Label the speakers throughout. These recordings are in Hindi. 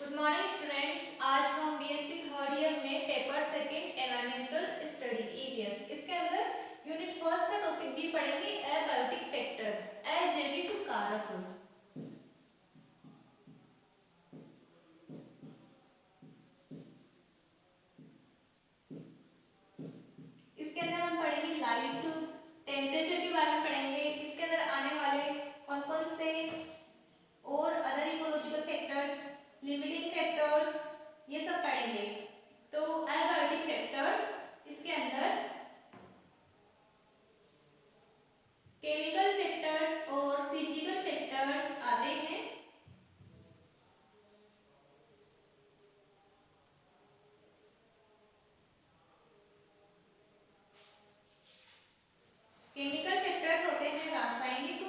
Speaker 1: Good morning students. आज हम बीएससी थर्ड ईयर में paper second environmental study EVS इसके अंदर यूनिट फर्स्ट का टॉपिक भी पढ़ेंगे एबायोटिक फैक्टर्स, अजैविक कारक। इसके अंदर हम पढ़ेंगे लाइट, टेम्परेचर के बारे में पढ़ेंगे। इसके अंदर आने वाले कौन कौन से और other ecological factors, limiting factors, ये सब पढ़ेंगे। तो एबायोटिक फैक्टर्स इसके अंदर केमिकल फैक्टर्स और फिजिकल फैक्टर्स आते हैं। केमिकल फैक्टर्स होते हैं रासायनिक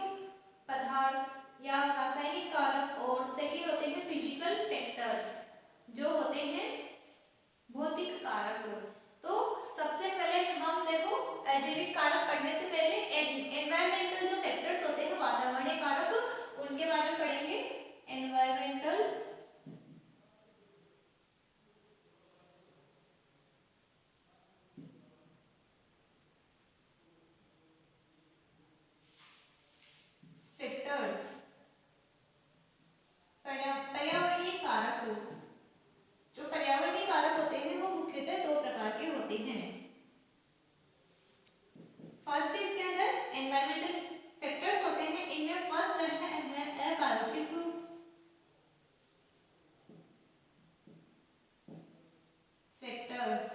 Speaker 1: पदार्थ या रासायनिक कारक, और सेकंड होते हैं फिजिकल फैक्टर्स जो होते हैं भौतिक कारक। तो सबसे पहले हम देखो अजैविक कारक पढ़ने से पहले एनवायरमेंटल जो फैक्टर्स होते हैं वातावरणीय कारक, उनके बारे में पढ़ेंगे। एनवायरमेंटल फैक्टर्स, पर्यावरणीय कारक। जो पर्यावरणीय कारक होते हैं वो मुख्यतः दो प्रकार के होते हैं। फर्स्ट इसके अंदर एनवायरमेंटल फैक्टर्स होते हैं, इनमें फर्स्ट है एबायोटिक फैक्टर्स,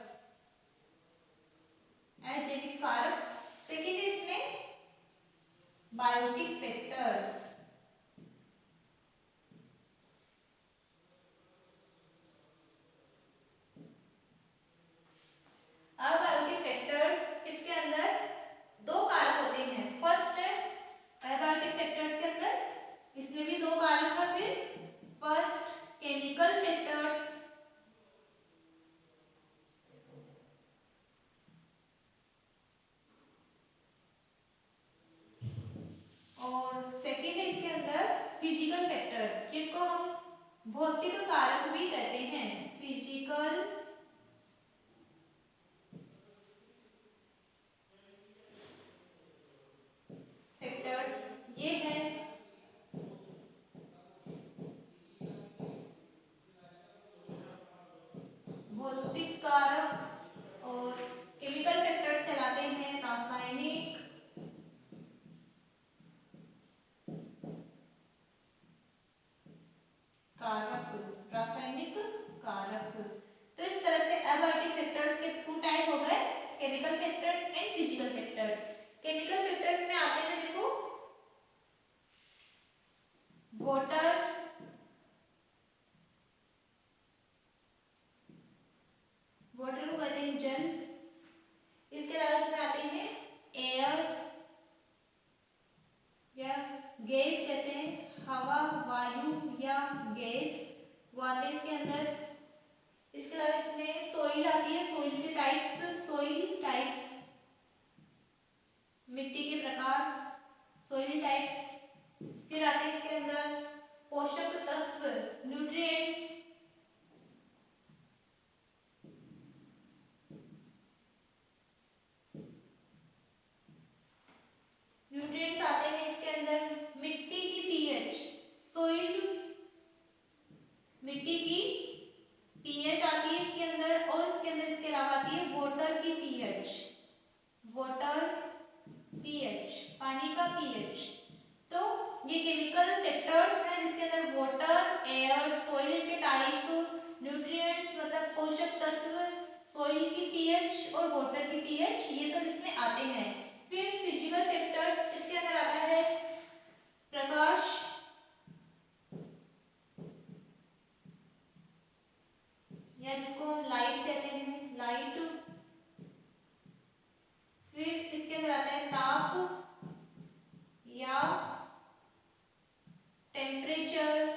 Speaker 1: अजैविक कारक। सेकंड इसमें बायोटिक फैक्टर्स। अबायोटिक फैक्टर्स इसके अंदर दो कारक होते हैं। फर्स्ट है अबायोटिक फैक्टर्स के अंदर इसमें भी दो कारक है। फिर फर्स्ट केमिकल फैक्टर्स, और सेकंड है इसके अंदर फिजिकल फैक्टर्स, जिनको हम भौतिक कारक भी कहते हैं। फिजिकल फैक्टर्स ये है भौतिक कारक, और केमिकल फैक्टर्स कहलाते हैं रासायनिक कारक। रासायनिक कारक। तो इस तरह से एबायोटिक फैक्टर्स के टू टाइप हो गए, chemical factors and physical factors. Chemical factors में आते हैं देखो वाटर, वाटर को कहते हैं जल। इसके अलावा इसमें आते हैं एयर या गैस कहते हैं, हवा, वायु या गैस वो आते हैं इसके अंदर। इसके अलावा इसमें सोइल आती है, सोइल के टाइप्स, सोइल टाइप्स मिट्टी के प्रकार, सोइल टाइप्स। फिर आते हैं इसके अंदर पोषक तत्व, न्यूट्रिएंट्स। न्यूट्रिएंट्स आते हैं इसके अंदर मिट्टी की पीएच, सोइल मिट्टी की पीएच आती है इसके अंदर, और इसके अंदर इसके अलावा आती है वाटर की पीएच, वाटर पीएच, पानी का पीएच। तो ये केमिकल फैक्टर्स हैं जिसके अंदर वाटर, एयर, सॉइल के टाइप, न्यूट्रिएंट्स मतलब पोषक तत्व, सॉइल की पीएच और वाटर की पीएच, ये सब इसमें आते हैं। फिर फिजिकल फैक्टर्स इसके अंदर आता है प्रकाश, या जिसको हम लाइट कहते हैं, लाइट। फिर इसके अंदर आता है ताप या टेम्परेचर,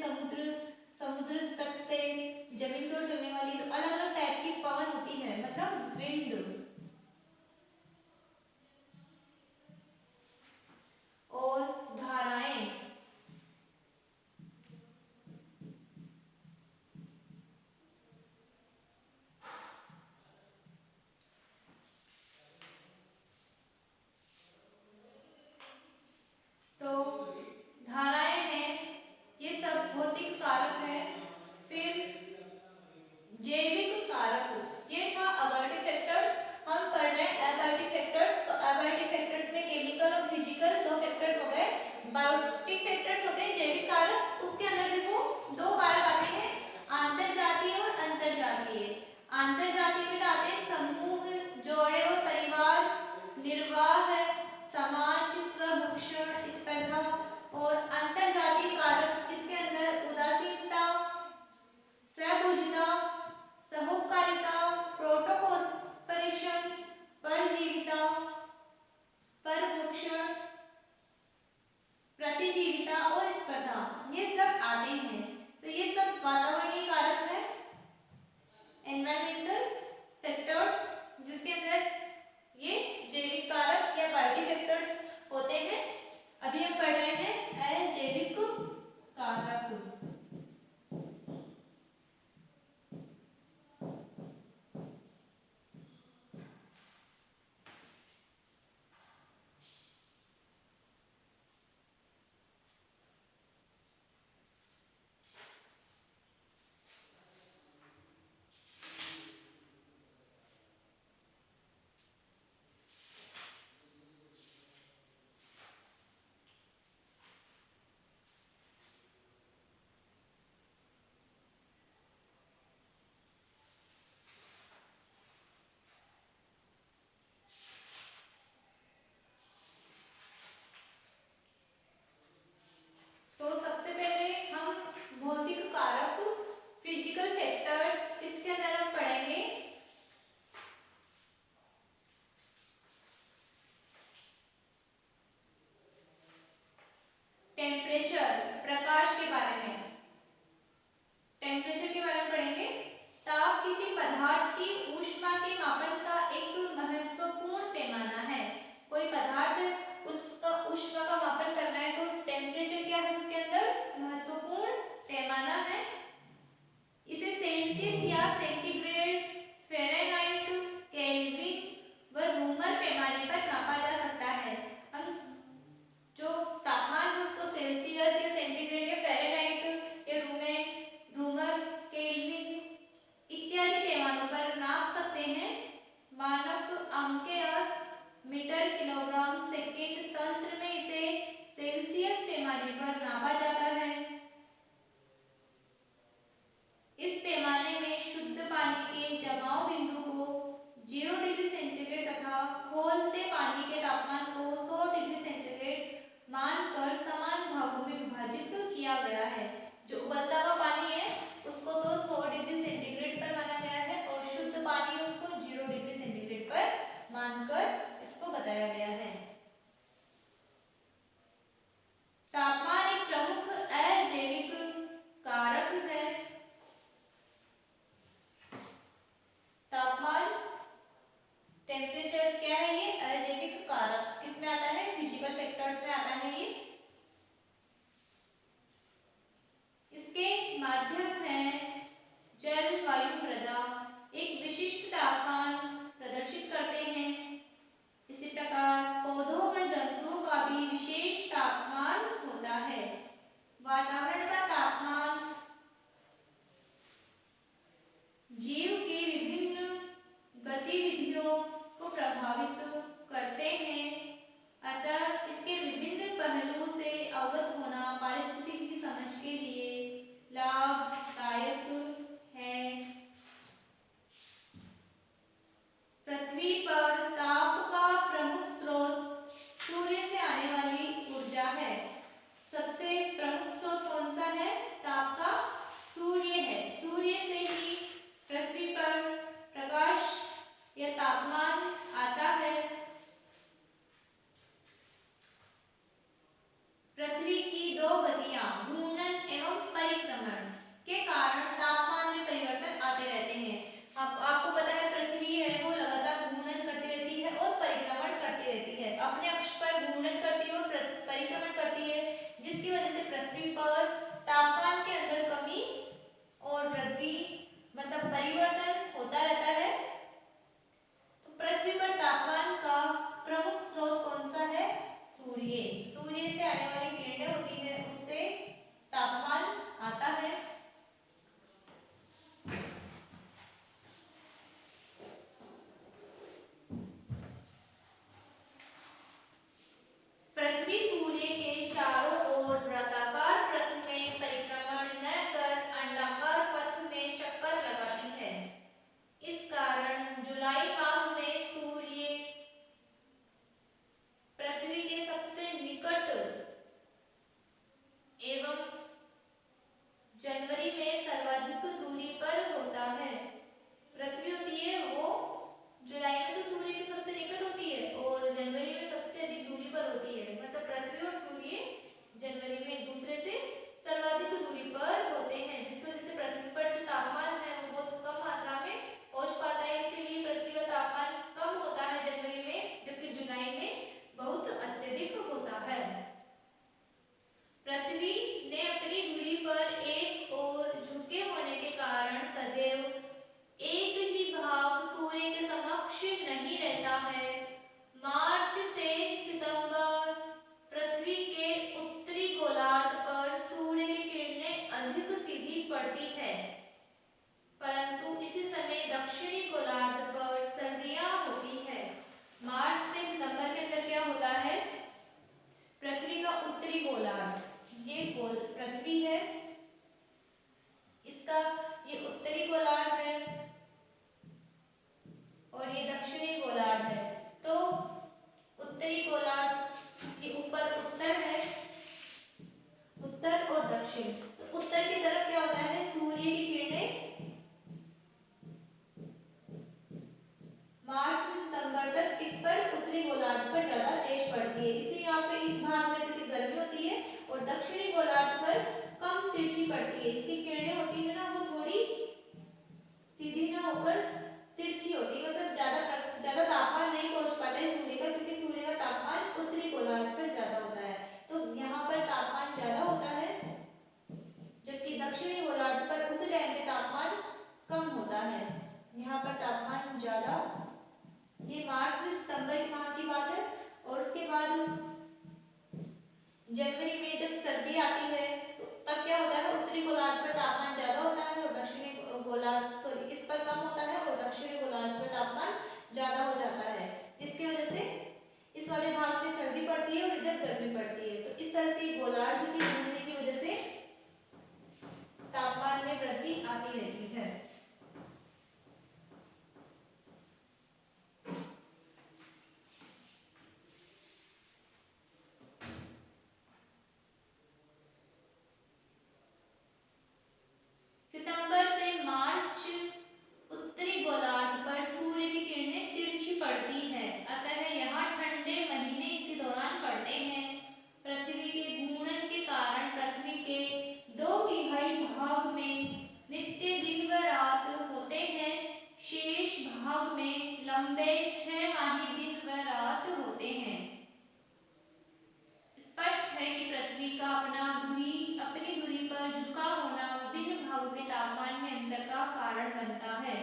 Speaker 1: समुद्र समुद्र तट से जमीन की ओर चलने वाली, तो अलग अलग टाइप की पवन होती है, मतलब विंड। और धाराएं, तो धाराएं हैं, ये सब भौतिक कारक है। फिर जैविक कारक, ये था अबायोटिक फैक्टर्स। हम पढ़ रहे हैं एबायोटिक फैक्टर्स। तो एबायोटिक फैक्टर्स में केमिकल और फिजिकल दो फैक्टर्स हो गए। बायोटिक फैक्टर्स होते हैं जैविक कारक, उसके अंदर देखो दो कारक आते हैं, आंतरजातीय और अंतरजातीय। आंतरजातीय में आते हैं समूह, जोड़े और परिवार, निर्वाह, समाज, स्वभक्षण, स्पर्धा। और अंतरजातीय कारक, इसके अंदर उदासीनता, सहभोजिता, सहोपकारिता, प्रोटोकॉपरेशन, परजीविता, परभक्षण, प्रतिजीविता और स्पर्धा, ये सब आते हैं। तो ये सब वातावरणीय कारक है, एनवायरमेंटल फैक्टर्स, जिसके अंदर ये जैविक कारक या बायोटिक फैक्टर्स होते हैं। अभी हम पढ़ रहे हैं अजैविक कारक। तो सबसे पहले हम भौतिक कारक, फिजिकल फैक्टर्स, इसके अंदर हम पढ़ेंगे टेम्परेचर, प्रकाश के बारे में, टेम्परेचर के बारे में पढ़ेंगे। ताप किसी पदार्थ की ऊष्मा के मापन का एक महत्वपूर्ण पैमाना है। कोई पदार्थ उसका ऊष्मा का मापन करना है तो टेम्परेचर क्या है, उसके अंदर महत्वपूर्ण पैमाना है। इसे सेल्सियस या सेंटीग्रेड, फ़ारेनहाइट, केल्विन व रूमर पैमाने पर नापा जा सकता है। हम जो तापमान है उसको सेल्सियस या सेंटीग्रेड या फ़ारेनहाइट या रूमर, केल्विन इत्यादि पैमानों पर नाप सकते हैं। मानक अंकेयस मीटर, किलोग्राम, सेकेंड तंत्र में इसे सेल्सियस पैमाने पर नापा जाता है। इस पैमाने में शुद्ध पानी के जमाव बिंदु को 0 डिग्री सेंटीग्रेड तथा खौलते पानी के तापमान को 100 डिग्री सेंटीग्रेड मानकर समान भागों में विभाजित किया गया है। जो उबलता हुआ पानी है उसको तो 100 डिग्री सेंटीग्रेड पर माना गया है और शुद्ध पानी उसको 0 डिग्री सेंटीग्रेड पर मानकर इसको बताया गया है। तापमान एक प्रमुख अजैविक कारक है। तापमान, टेम्परेचर क्या है, ये अजैविक कारक किसमें आता है, फिजिकल फैक्टर्स में आता है। ये इसके माध्यम है जल, वायु, मृदा एक विशिष्ट तापमान प्रदर्शित करते हैं। इसी प्रकार पौधों व जंतुओं का भी विशेष तापमान होता है। वातावरण का तापमान जीव की विभिन्न गतिविधियों को प्रभावित करते हैं। अतः इसके विभिन्न पहलुओं से अवगत होना पारिस्थितिकी की समझ के लिए लाभदायक है। पृथ्वी पर ताप का प्रमुख स्रोत सूर्य से आने वाली ऊर्जा है। सबसे प्रमुख स्रोत कौन सा है ताप का, सूर्य है। सूर्य से ही पृथ्वी पर प्रकाश या तापमान आता है। पृथ्वी की दो गतियां, घूर्णन एवं परिक्रमण नहीं रहता है। मार्च से सितंबर पृथ्वी के उत्तरी गोलार्ध पर सूर्य की किरणें अधिक सीधी पड़ती है, परंतु इसी समय दक्षिणी गोलार्ध पर सर्दियां होती है। मार्च से सितंबर के अंदर क्या होता है, पृथ्वी का उत्तरी गोलार्ध, ये पृथ्वी है, इसका ये उत्तरी गोलार्ध है और ये दक्षिणी गोलार्ध है। तो उत्तरी गोलार्ध के ऊपर उत्तर है, उत्तर और दक्षिण। तो उत्तर की तरफ क्या होता है, सूर्य की किरणें मार्च से सितंबर तक इस पर उत्तरी गोलार्ध पर ज्यादा तेज पड़ती है, इसलिए यहाँ पे इस भाग में अधिक गर्मी होती है और दक्षिणी गोलार्ध पर कम तिरछी पड़ती है। इसकी किरणें होती है ना, वो थोड़ी सीधी ना होकर तिरछी होती है, मतलब ज्यादा तापमान नहीं पहुंच पाता है सूर्य का, क्योंकि सूर्य का तापमान उत्तरी गोलार्ध पर ज्यादा होता है। तो यहाँ पर तापमान ज्यादा होता है, जबकि दक्षिणी गोलार्ध पर उसी टाइम पे तापमान कम होता है। यहाँ पर तापमान ज्यादा, ये मार्च से सितंबर के माह की बात है। और उसके बाद जनवरी में जब सर्दी आती है तो तब क्या होता है, उत्तरी गोलार्ध पर तापमान ज्यादा होता है और दक्षिणी गोलार्ध इस पर कम होता है और दक्षिणी गोलार्ध पर तापमान ज्यादा हो जाता है। इसकी वजह से इस वाले भाग में सर्दी पड़ती है और इधर गर्मी पड़ती है। तो इस तरह से गोलार्ध की घूमने की वजह से तापमान में वृद्धि आती रहती है। सितंबर से मार्च उत्तरी गोलार्ध पर सूर्य की किरणें तिरछी पड़ती है, अतः यहाँ ठंडे महीने इसी दौरान पड़ते हैं। पृथ्वी के घूर्णन के कारण पृथ्वी के 2/3 भाग में नित्य दिन व रात होते हैं, शेष भाग में लंबे 6 माही दिन व रात होते हैं। स्पष्ट है कि पृथ्वी का अपनी धुरी पर झुका होना विभिन्न भागों के तापमान में अंतर का कारण बनता है।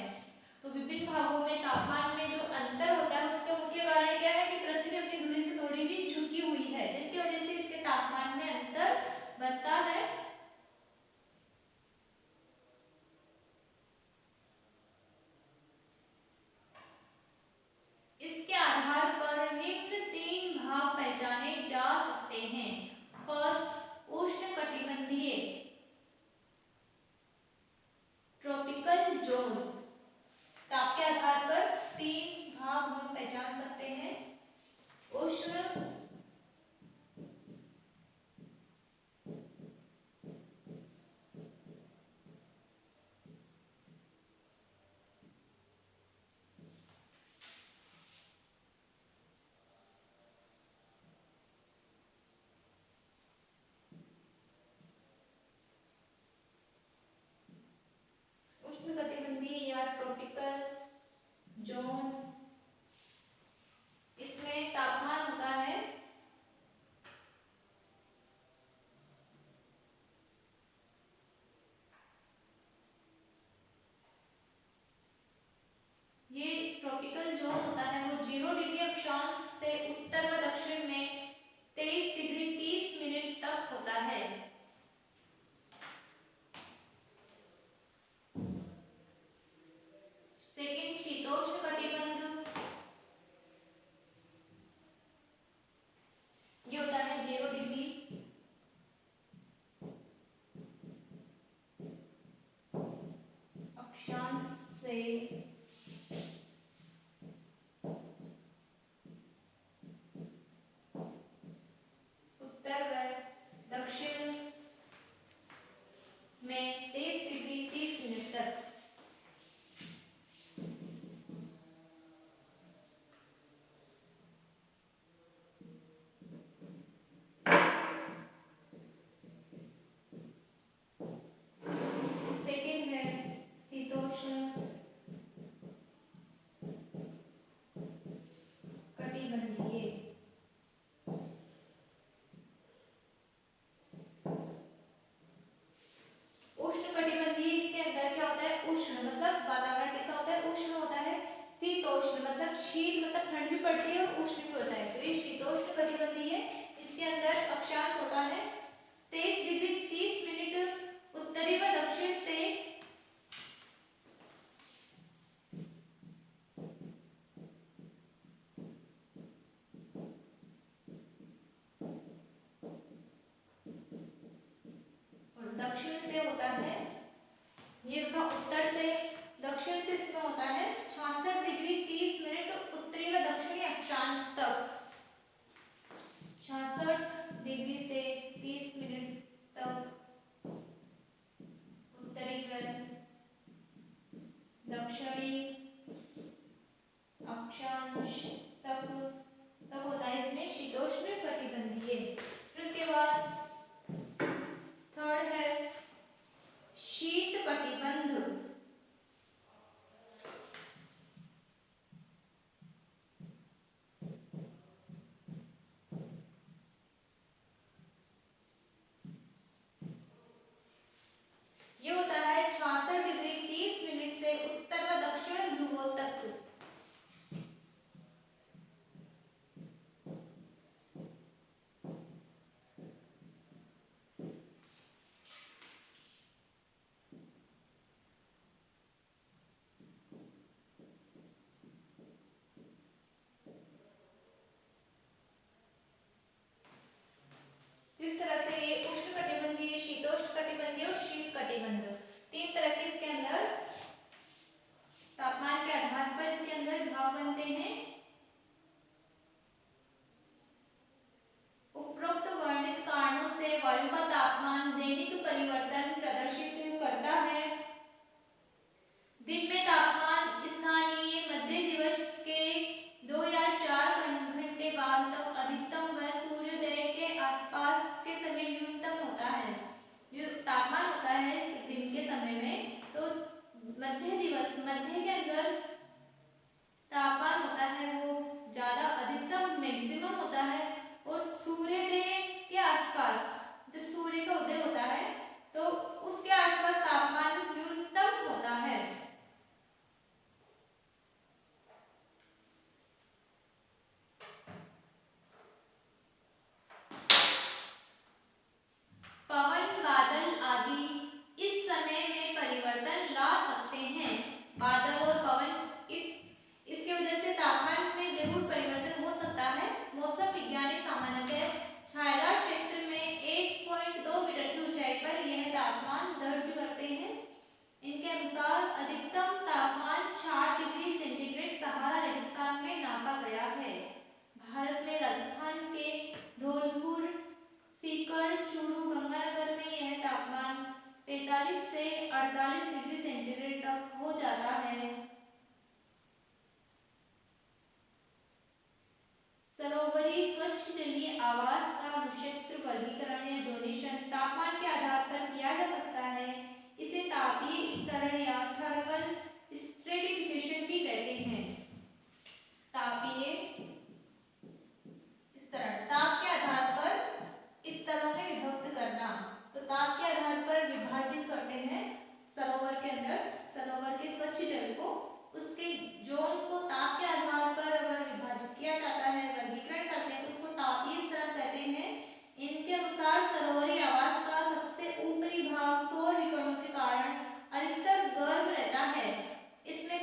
Speaker 1: तो विभिन्न भागों में तापमान में जो अंतर होता है उसका मुख्य कारण क्या है कि पृथ्वी अपनी धुरी से थोड़ी भी झुकी हुई है, जिसकी वजह से इसके तापमान में अंतर बनता है। इसके आधार पर निम्न 3 भाग पहचाने जा सकते हैं। फर्स्ट, उष्णकटिबंधीय ट्रॉपिकल जोन। ताप के आधार पर 3 भाग हम पहचान सकते हैं। उष्ण उष्णकटिबंधीय या ट्रॉपिकल जोन, इसमें तापमान होता है ये ट्रॉपिकल जोन होता है वो 0 डिग्री अक्षांश से उत्तर व दक्षिण में 23 डिग्री 30 मिनट तक होता है। सेकेंड, शीतोष्ण कटिबंध, ये होता है 0 डिग्री अक्षांश से शीत मतलब ठंड भी पड़ती है और उष्ण भी होता है, तो ये शीतोष्ण कटिबंधीय है। इसके अंदर अक्षांश होता है 23 डिग्री 30 मिनट उत्तरी व दक्षिण से और दक्षिण से होता है, ये तथा उत्तर से दक्षिण से इसमें होता है 66 डिग्री 30 मिनट उत्तरी व दक्षिणी अक्षांश तक, 66 डिग्री से 30 मिनट तक उत्तरी व दक्षिणी अक्षांश तक होता है इसमें शीतोष्ण कटिबंधीय। फिर उसके बाद थर्ड है शीत कटिबंध। ये होता है 66 डिग्री 30 मिनट से उत्तर व दक्षिण ध्रुवों तक। इस तरह से ये उष्ण कटिबंधीय, शीतोष्ण कटिबंधीय और शीत कटिबंध, तीन तरह के इसके अंदर तापमान के आधार पर इसके अंदर भाग बनते हैं। उपरोक्त वर्णित कारणों से वायु का तापमान दैनिक परिवर्तन प्रदर्शित करता है। दिन में तापमान स्थानीय मध्य दिवस के 2 या 4 घंटे बाद तक अधिकतम व सूर्योदय के आसपास के समय न्यूनतम होता है। जो तापमान होता है दिन के समय में, तो मध्य के अंदर तापमान होता है वो ज्यादा अधिकतम मैक्सिमम होता है, और सूर्योदय के आसपास जब सूर्य का उदय होता है तो उसके आसपास तापमान न्यूनतम होता है। पवन, बादल आदि इस समय में परिवर्तन ला सकते हैं। बादल और पवन इसके वजह से तापमान में जरूर परिवर्तन हो सकता है। मौसम विज्ञानी सामान्यतः छायादार क्षेत्र में 1.2 मीटर की ऊंचाई पर यह तापमान दर्ज करते हैं। इनके अनुसार अधिकतम तापमान 4 डिग्री सेंटीग्रेड सहारा रेगिस्तान में नापा गया है। भारत में राजस्थान के धौलपुर, सीकर, चूरू, गंगानगर में यह तापमान 45 से 48 डिग्री सेंटीग्रेड तक हो जाता है। सरोवरी स्वच्छ जलीय आवास का अनुक्षेत्र वर्गीकरण या जोनेशन तापमान के आधार पर किया जा सकता है। इसे तापीय स्तरण या थर्मल स्ट्रेटिफिकेशन भी कहते हैं। तापीय स्तरण, ताप के आधार पर स्तरों में विभक्त करना, तो ताप के आधार पर विभाजित करते हैं सरोवर के अंदर, सरोवर के स्वच्छ जल को, उसके जोन को ताप के आधार पर अगर विभाजित किया जाता है, वर्गीकरण करते हैं, तो उसको तापीय स्तरण कहते हैं। इनके अनुसार सरोवरी आवास का सबसे ऊपरी भाग सौर विकिरणों के कारण अधिकतर गर्म रहता है। इसमें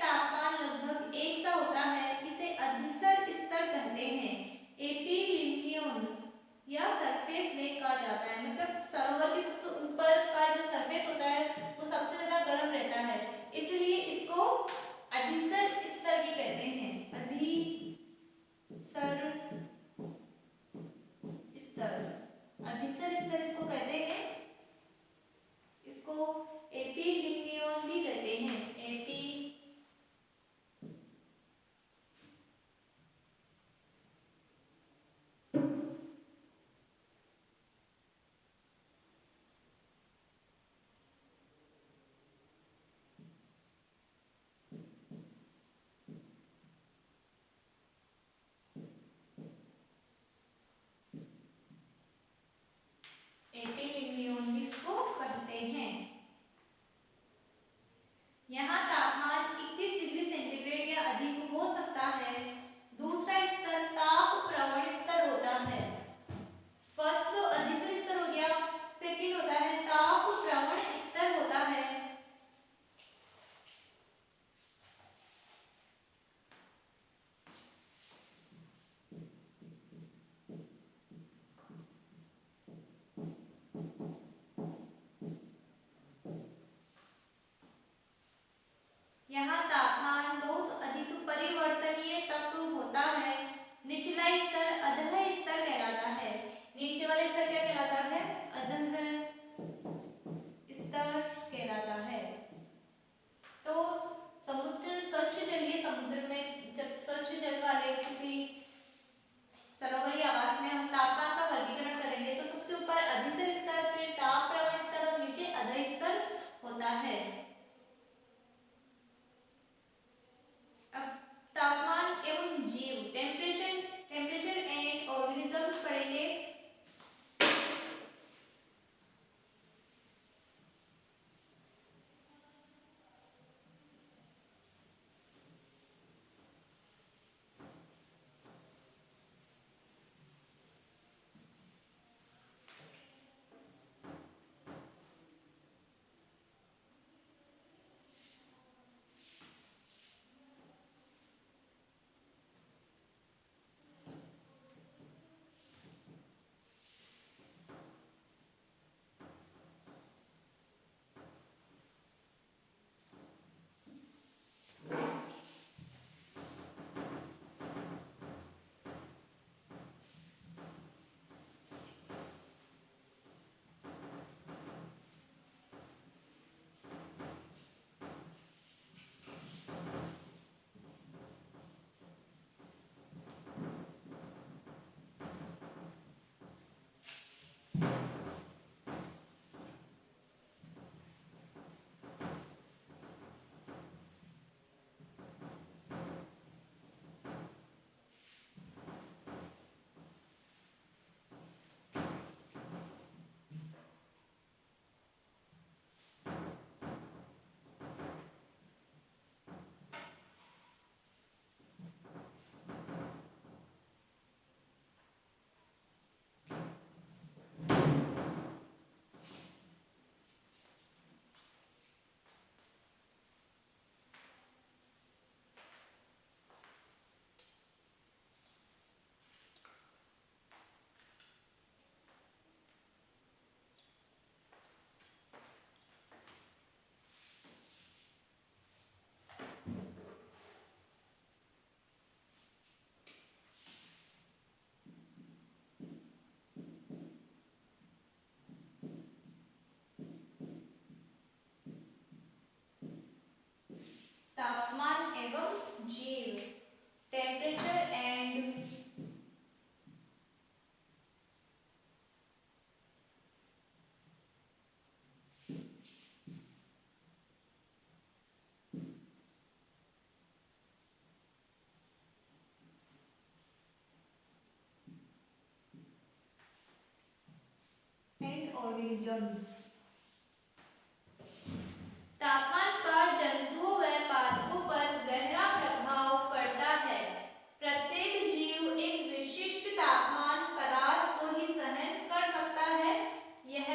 Speaker 1: organisms। तापमान का जंतुओं व पादपों पर गहरा प्रभाव पड़ता है। प्रत्येक जीव एक विशिष्ट तापमान परास को ही सहन कर सकता है। यह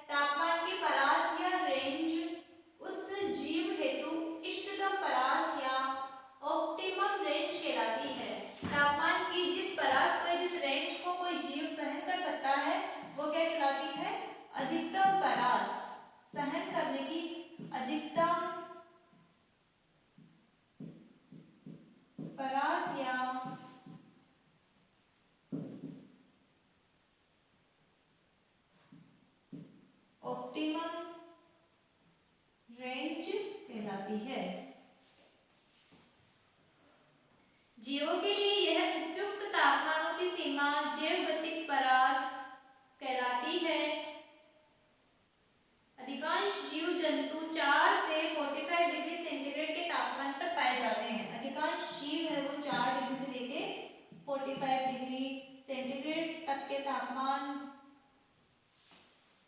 Speaker 1: तापमान की परास या रेंज उस जीव हेतु इष्टतम परास या ऑप्टिमम रेंज कहलाती है। तापमान की जिस परास को, जिस रेंज को कोई जीव सहन कर सकता है वो क्या कहलाती है? अधिकतम परास। सहन करने की अधिकतम परास या ऑप्टिमम रेंज कहलाती है। जीवों के लिए यह उपयुक्त तापमानों की सीमा जैवगतिक परास कहलाती है। अधिकांश जीव जंतु 4 से 45 डिग्री सेंटीग्रेड के तापमान पर पाए जाते हैं। अधिकांश जीव है वो 4 डिग्री से लेके 45 डिग्री सेंटीग्रेड तक के तापमान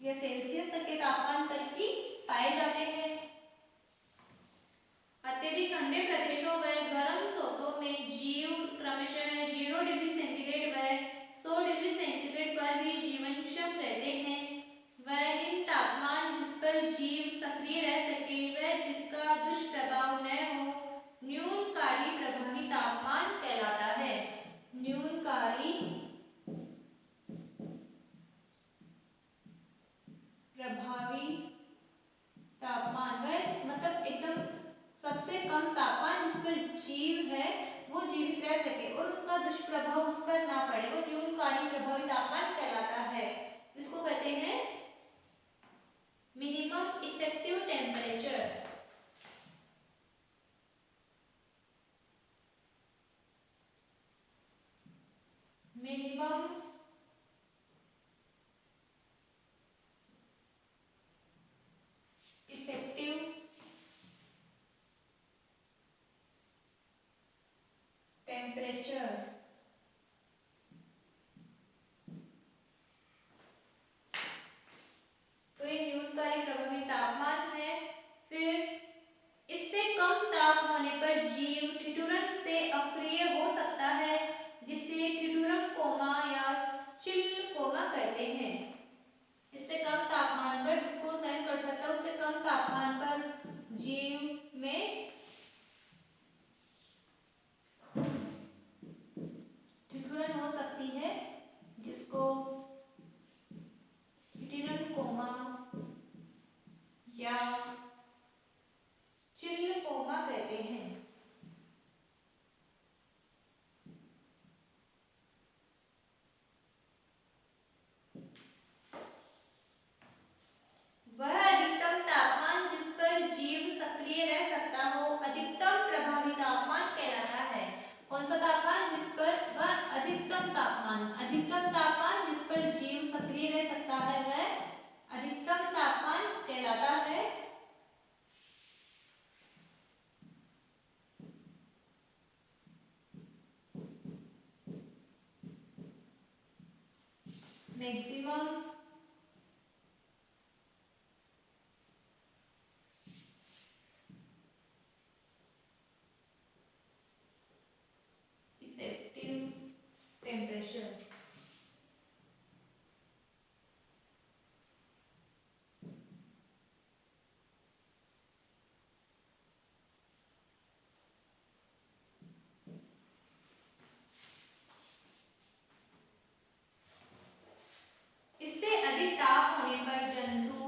Speaker 1: या सेल्सियस तक के तापमान पर ही पाए जाते हैं। अत्यधिक ठंडे प्रदेशों व गर्म स्रोतों में जीव क्रमशः 0 डिग्री सेंटीग्रेड व 100 डिग्री सेंटीग्रेड पर भी जीवनक्षम रहते हैं। वह निम्न तापमान जिस पर जीव सक्रिय रह सके व जिसका दुष्प्रभाव न हो न्यूनकारी प्रभावी तापमान कहलाता है। न्यूनकारी प्रभावी तापमान वह मतलब एकदम सबसे कम तापमान जिस पर जीव है वो जीवित रह सके और उसका दुष्प्रभाव उस पर ना पड़े, वो न्यूनकारी प्रभावी तापमान कहलाता है। इसको कहते हैं minimum effective temperature. Minimum effective temperature. तो ये न्यूनकारी प्रभावी तापमान है। फिर इससे कम ताप होने पर जीव ठिठुरन से अक्रिय हो सकता है, जिसे ठिठुरम कोमा या चिल कोमा कहते हैं। इससे कम तापमान पर जिसको सहन कर सकता है उससे कम तापमान पर जीव में ठिठुरन हो सकती है, जिसको ठिठुरन कोमा या चिल कोमा कहते हैं। वह अधिकतम तापमान जिस पर जीव सक्रिय रह सकता हो अधिकतम प्रभावी तापमान कहलाता है। कौन सा तापमान? जिस पर वह अधिकतम तापमान, अधिकतम तापमान जिस पर जीव सक्रिय रह सकता है वह अधिकतम तापमान कहलाता है। Maximum effective temperature. इससे अधिक ताप होने पर जंतु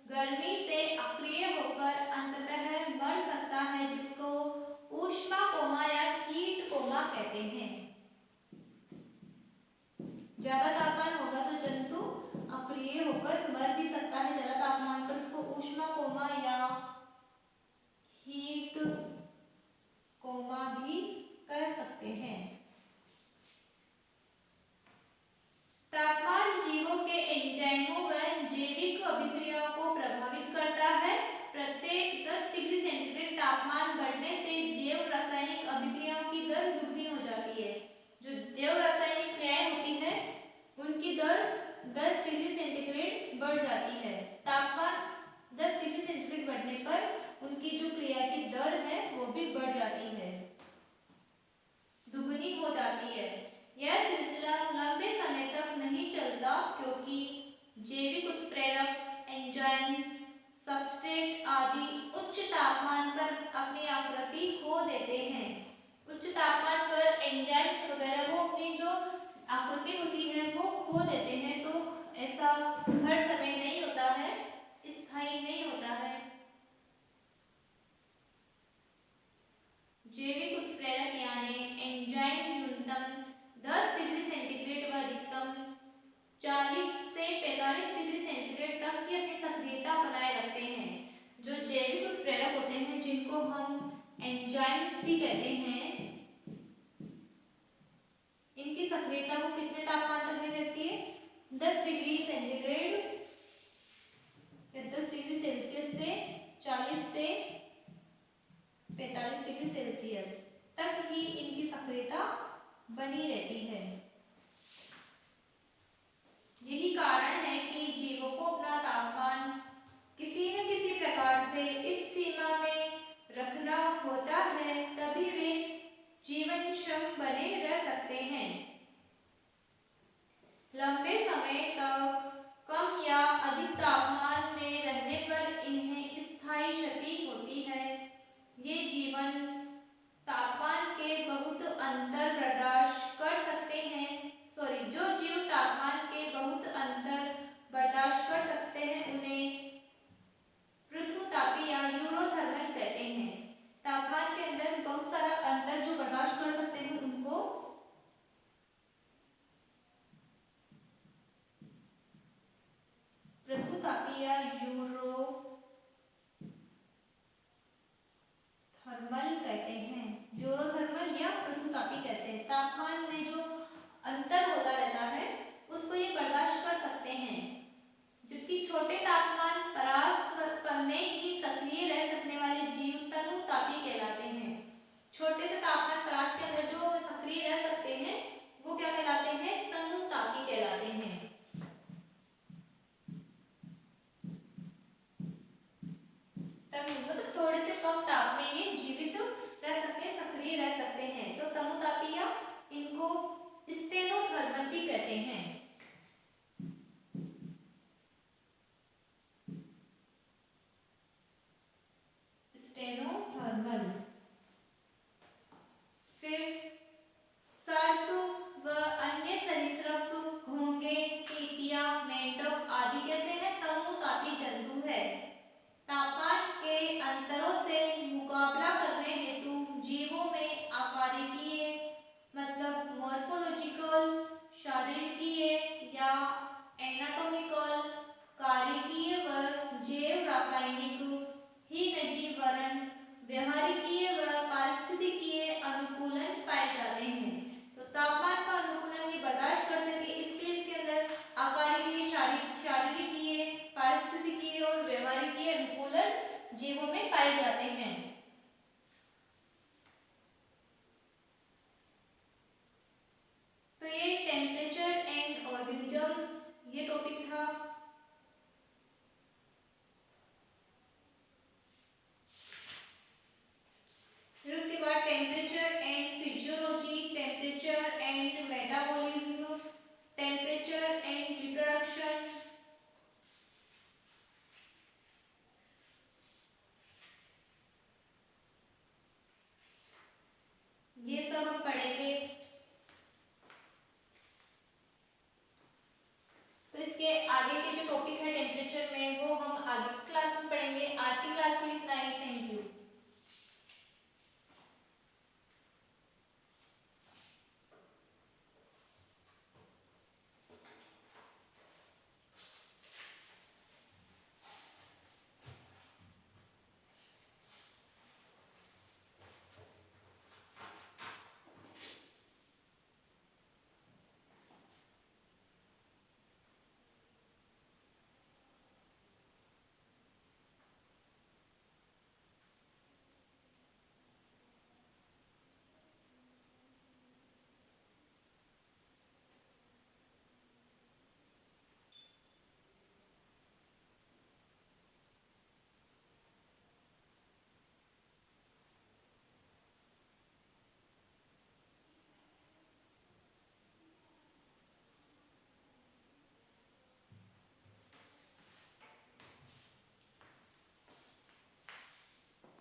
Speaker 1: गर्मी से अक्रिय होकर अंततः मर सकता है, जिसको ऊष्मा कोमा या हीट कोमा कहते हैं। ज्यादा तापमान होगा तो जंतु अक्रिय होकर मर भी सकता है ज्यादा तापमान पर, उसको ऊष्मा कोमा या हीट कोमा भी कह सकते हैं। तापमान जीवों के एंजाइमों व जैविक अभिक्रियाओं को प्रभावित करता है। प्रत्येक 10 डिग्री सेंटीग्रेड तापमान बढ़ने से जैव रासायनिक अभिक्रियाओं की दर दुगनी हो जाती है। जो जैव रासायनिक क्रियाएं होती है उनकी दर 10 डिग्री सेंटीग्रेड बढ़ जाती है। बढ़ जाती है, दुगनी हो जाती है। यह सिलसिला लंबे समय तक नहीं चलता क्योंकि जैविक उत्प्रेरक एंजाइम्स, सबस्ट्रेट आदि उच्च तापमान पर अपनी आकृति खो देते हैं। उच्च तापमान पर एंजाइम्स वगैरह वो अपनी जो आकृति होती है वो खो देते हैं, तो ऐसा हर समय नहीं होता है, स्थायी नहीं होता है। जैविक उत्प्रेरक यानी एंजाइम न्यूनतम 10 डिग्री सेंटीग्रेड व अधिकतम 40 से 45 डिग्री सेंटीग्रेड तक ही अपनी सक्रियता बनाए रखते हैं। जो जैविक उत्प्रेरक होते हैं, जिनको हम एंजाइम्स भी कहते हैं, इनकी सक्रियता वो कितने तापमान तक बनी रहती है? 10 डिग्री सेंटीग्रेड, 10 डिग्री सेल्सियस से 40 से 45 डिग्री सेल्सियस तक ही इनकी सक्रियता बनी रहती है। यही कारण है कि जीवों को अपना तापमान किसी न किसी प्रकार से इस सीमा में रखना होता है, तभी वे जीवनक्षम बने रह सकते हैं। लंबे समय तक कम या अधिक तापमान में रहने पर इन्हें स्थायी क्षति होती है। ये जीवन तापमान के बहुत अंतर बर्दाश्त कर सकते हैं, जो जीव तापमान के बहुत अंतर बर्दाश्त कर सकते हैं उन्हें पृथुतापी या यूरोथर्मल कहते हैं। तापमान के अंदर बहुत सारा अंतर जो बर्दाश्त कर सकते हैं उनको पृथुतापी या यूरोथर्मल कहते हैं। यूरोथर्मल या पृथुतापी कहते हैं। तापमान में जो अंतर होता रहता है उसको ये बर्दाश्त कर सकते हैं, जबकि छोटे तापमान परास में ही सक्रिय रह सकने वाले जीव तनुतापी कहलाते हैं। छोटे से तापमान परास के अंदर जो सक्रिय रह सकते हैं वो क्या कहलाते हैं? तनुतापी कहलाते हैं। मतलब थोड़े से कम ताप में ये जीवित रह सकते हैं, सक्रिय रह सकते हैं, तो तनुतापी या इनको स्टेनोथर्मल भी कहते हैं। स्टेनोथर्मल। फिर सर्प व अन्य सरीसृप घोंघे, सीपियां, मेंढक आदि कैसे हैं? तनुतापी जंतु है। तापमान के अंतरों से मुकाबला करने हेतु जीवों में आकारिकीय मतलब मॉर्फोलॉजिकल, शारीरिकीय या एनाटॉमिकल, कारिकीय व जैव रासायनिक ही नहीं वरन व्यवहारिकीय व पारिस्थितिकीय अनुकूलन पाए जाते हैं। तो तापमान का अनुकूलन भी बर्दाश्त कर सके इसके लिए इसके अंदर आकारिकीय, शारीरिकीय, पारिस्थितिकीय और व्यवहारिकीय अनुकूलन जीवों में पाए जाते हैं। तो ये टेम्परेचर एंड ऑर्गेनिजम्स ये टॉपिक था।